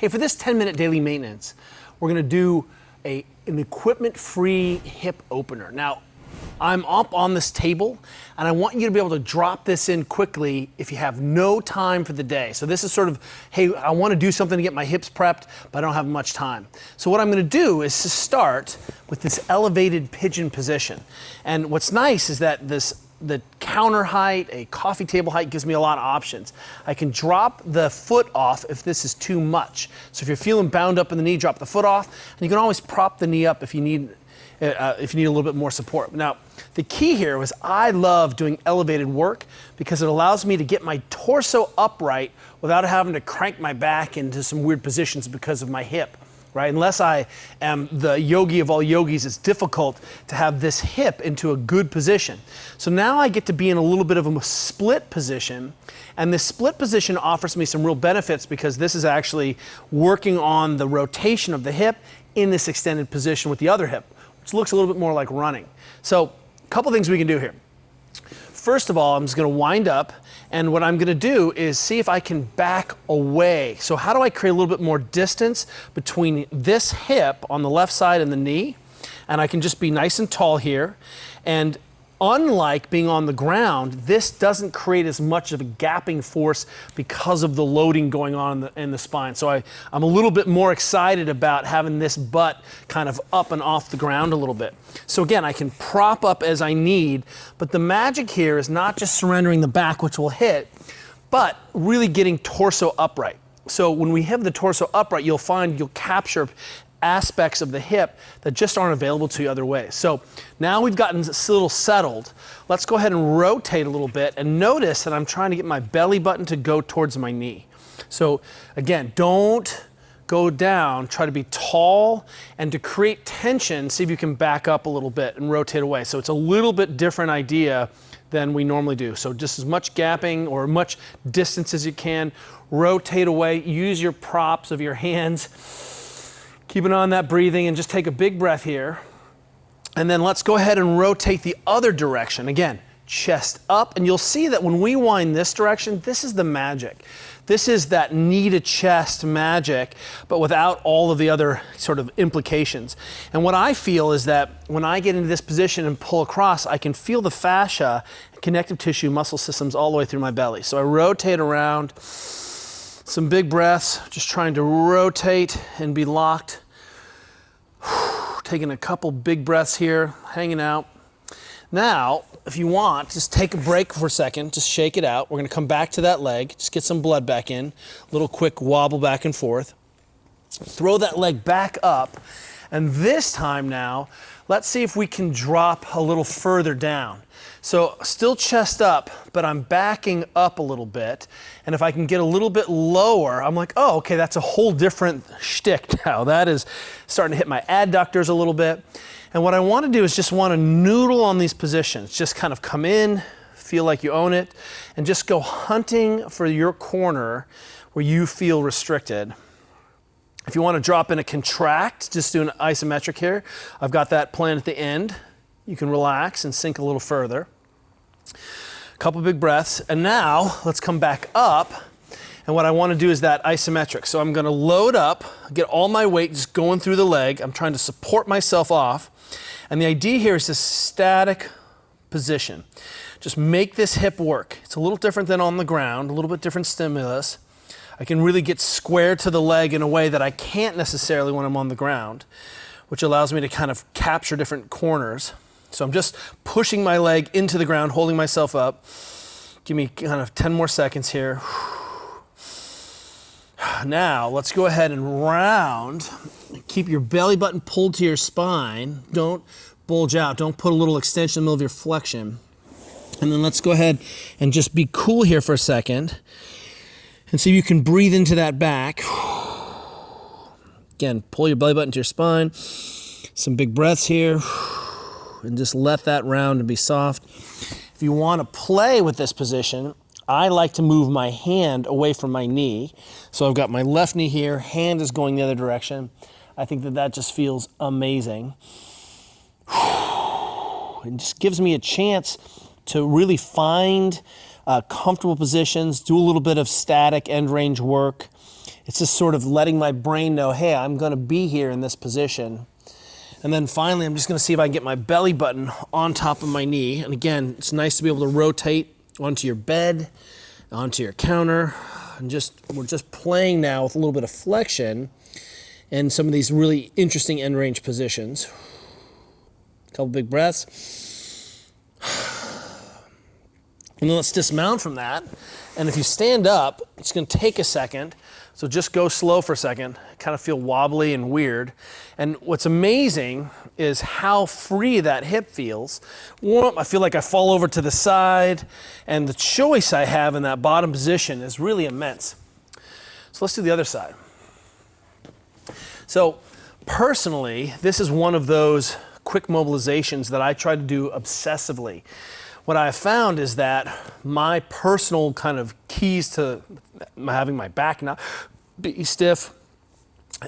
Hey, for this 10-minute daily maintenance, we're gonna do an equipment-free hip opener. Now, I'm up on this table, and I want you to be able to drop this in quickly if you have no time for the day. So this is sort of, hey, I want to do something to get my hips prepped, but I don't have much time. So what I'm going to do is to start with this elevated pigeon position. And what's nice is that the counter height, a coffee table height, gives me a lot of options. I can drop the foot off if this is too much. So if you're feeling bound up in the knee, drop the foot off, and you can always prop the knee up if you need a little bit more support. Now, the key here was I love doing elevated work because it allows me to get my torso upright without having to crank my back into some weird positions because of my hip, right? Unless I am the yogi of all yogis, it's difficult to have this hip into a good position. So now I get to be in a little bit of a split position, and this split position offers me some real benefits because this is actually working on the rotation of the hip in this extended position with the other hip, which looks a little bit more like running. So a couple things we can do here. First of all, I'm just gonna wind up, and what I'm gonna do is see if I can back away. So how do I create a little bit more distance between this hip on the left side and the knee? And I can just be nice and tall here. And unlike being on the ground, this doesn't create as much of a gapping force because of the loading going on in the spine. So I'm a little bit more excited about having this butt kind of up and off the ground a little bit. So again, I can prop up as I need, but the magic here is not just surrendering the back, which will hit, but really getting torso upright. So when we have the torso upright, you'll find you'll capture aspects of the hip that just aren't available to you other ways. So now we've gotten a little settled. Let's go ahead and rotate a little bit and notice that I'm trying to get my belly button to go towards my knee. So again, don't go down, try to be tall, and to create tension, see if you can back up a little bit and rotate away. So it's a little bit different idea than we normally do. So just as much gapping or much distance as you can, rotate away, use your props of your hands. Keeping on that breathing, and just take a big breath here. And then let's go ahead and rotate the other direction. Again, chest up, and you'll see that when we wind this direction, this is the magic. This is that knee to chest magic, but without all of the other sort of implications. And what I feel is that when I get into this position and pull across, I can feel the fascia, connective tissue, muscle systems all the way through my belly. So I rotate around, some big breaths, just trying to rotate and be locked. Taking a couple big breaths here, hanging out. Now, if you want, just take a break for a second, just shake it out. We're gonna come back to that leg, just get some blood back in, a little quick wobble back and forth. Throw that leg back up, and this time now, let's see if we can drop a little further down. So still chest up, but I'm backing up a little bit. And if I can get a little bit lower, I'm like, oh, okay, that's a whole different shtick now. That is starting to hit my adductors a little bit. And what I want to do is just want to noodle on these positions. Just kind of come in, feel like you own it, and just go hunting for your corner where you feel restricted. If you want to drop in a contract, just do an isometric here. I've got that planned at the end. You can relax and sink a little further. A couple big breaths. And now let's come back up. And what I want to do is that isometric. So I'm going to load up, get all my weight just going through the leg. I'm trying to support myself off. And the idea here is this static position. Just make this hip work. It's a little different than on the ground, a little bit different stimulus. I can really get square to the leg in a way that I can't necessarily when I'm on the ground, which allows me to kind of capture different corners. So I'm just pushing my leg into the ground, holding myself up. Give me kind of 10 more seconds here. Now, let's go ahead and round. Keep your belly button pulled to your spine. Don't bulge out. Don't put a little extension in the middle of your flexion. And then let's go ahead and just be cool here for a second. And see if you can breathe into that back. Again, pull your belly button to your spine. Some big breaths here. And just let that round and be soft. If you want to play with this position, I like to move my hand away from my knee. So I've got my left knee here, hand is going the other direction. I think that just feels amazing. It just gives me a chance to really find comfortable positions, do a little bit of static end range work, It's just sort of letting my brain know, hey, I'm gonna be here in this position. And then finally, I'm just gonna see if I can get my belly button on top of my knee. And again, it's nice to be able to rotate onto your bed, onto your counter. And we're just playing now with a little bit of flexion and some of these really interesting end range positions. A couple big breaths. And then let's dismount from that. And if you stand up, it's gonna take a second. So just go slow for a second, kind of feel wobbly and weird. And what's amazing is how free that hip feels. I feel like I fall over to the side, and the choice I have in that bottom position is really immense. So let's do the other side. So personally, this is one of those quick mobilizations that I try to do obsessively. What I have found is that my personal kind of keys to having my back not be stiff,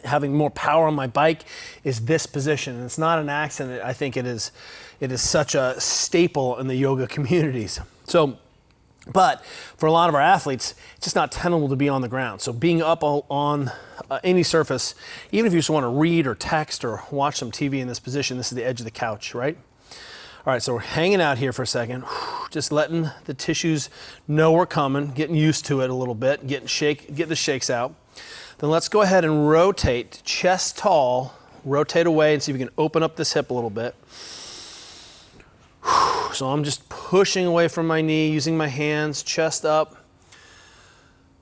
having more power on my bike, is this position. And it's not an accident. I think it is such a staple in the yoga communities. So, but for a lot of our athletes, it's just not tenable to be on the ground. So being up on any surface, even if you just want to read or text or watch some TV in this position, this is the edge of the couch, right? All right, so we're hanging out here for a second, just letting the tissues know we're coming, getting used to it a little bit, get the shakes out. Then let's go ahead and rotate, chest tall, rotate away and see if we can open up this hip a little bit. So I'm just pushing away from my knee, using my hands, chest up.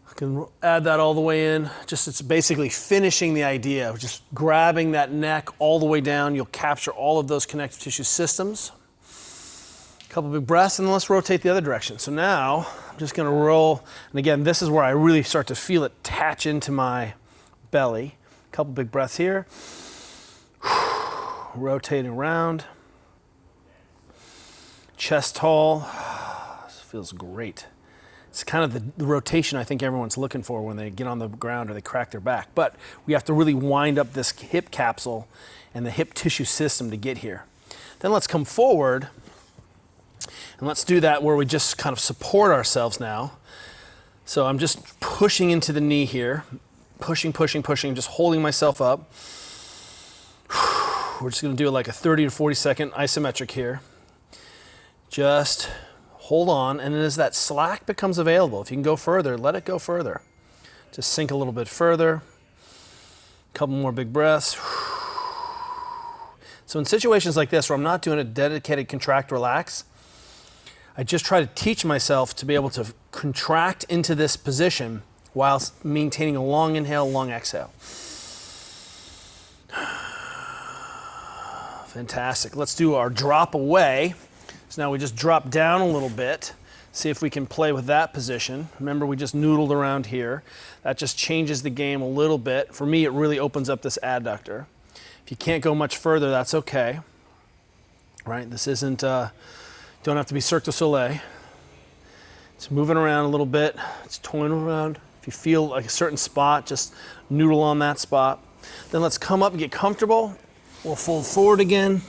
I can add that all the way in. It's basically finishing the idea of just grabbing that neck all the way down. You'll capture all of those connective tissue systems. Couple big breaths, and then let's rotate the other direction. So now I'm just gonna roll, and again, this is where I really start to feel it attach into my belly. Couple big breaths here. Rotating around. Chest tall. This feels great. It's kind of the rotation I think everyone's looking for when they get on the ground or they crack their back. But we have to really wind up this hip capsule and the hip tissue system to get here. Then let's come forward. And let's do that where we just kind of support ourselves now. So I'm just pushing into the knee here. Pushing, just holding myself up. We're just gonna do like a 30 to 40 second isometric here. Just hold on, and as that slack becomes available, if you can go further, let it go further. Just sink a little bit further. Couple more big breaths. So in situations like this where I'm not doing a dedicated contract relax, I just try to teach myself to be able to contract into this position whilst maintaining a long inhale, long exhale. Fantastic. Let's do our drop away. So now we just drop down a little bit. See if we can play with that position. Remember, we just noodled around here. That just changes the game a little bit. For me, it really opens up this adductor. If you can't go much further, that's okay. Right? This isn't... Don't have to be Cirque du Soleil. It's moving around a little bit. It's toying around. If you feel like a certain spot, just noodle on that spot. Then let's come up and get comfortable. We'll fold forward again.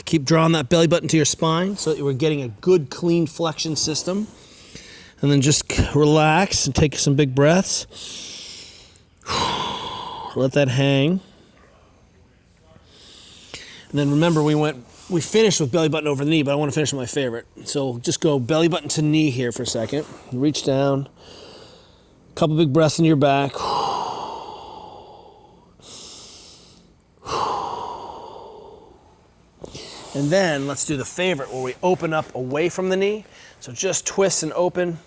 Keep drawing that belly button to your spine so that we're getting a good, clean flexion system. And then just relax and take some big breaths. Let that hang. And then remember, we finished with belly button over the knee, but I want to finish with my favorite. So just go belly button to knee here for a second. Reach down. Couple big breaths into your back. And then let's do the favorite where we open up away from the knee. So just twist and open.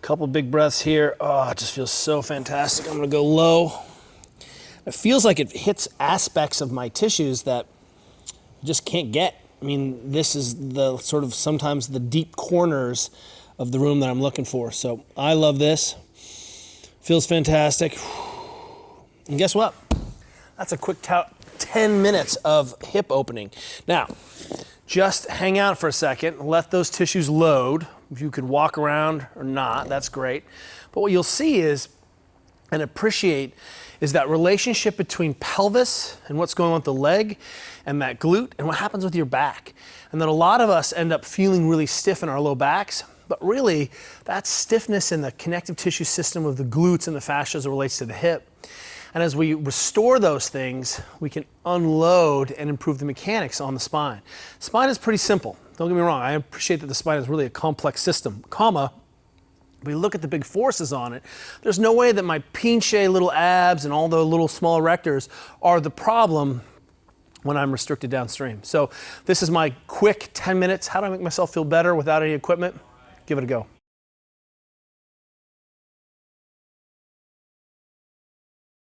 Couple big breaths here. Oh, it just feels so fantastic. I'm gonna go low. It feels like it hits aspects of my tissues that I just can't get. I mean, this is the sort of sometimes the deep corners of the room that I'm looking for. So I love this. Feels fantastic. And guess what? That's a quick 10 minutes of hip opening. Now, just hang out for a second, let those tissues load. If you could walk around or not, that's great. But what you'll see is, and appreciate, is that relationship between pelvis and what's going on with the leg and that glute and what happens with your back. And that a lot of us end up feeling really stiff in our low backs, But really, that's stiffness in the connective tissue system of the glutes and the fascia as it relates to the hip. And as we restore those things, we can unload and improve the mechanics on the spine. Spine is pretty simple. Don't get me wrong. I appreciate that the spine is really a complex system, we look at the big forces on it. There's no way that my pinche little abs and all the little small erectors are the problem when I'm restricted downstream. So this is my quick 10 minutes. How do I make myself feel better without any equipment? Give it a go.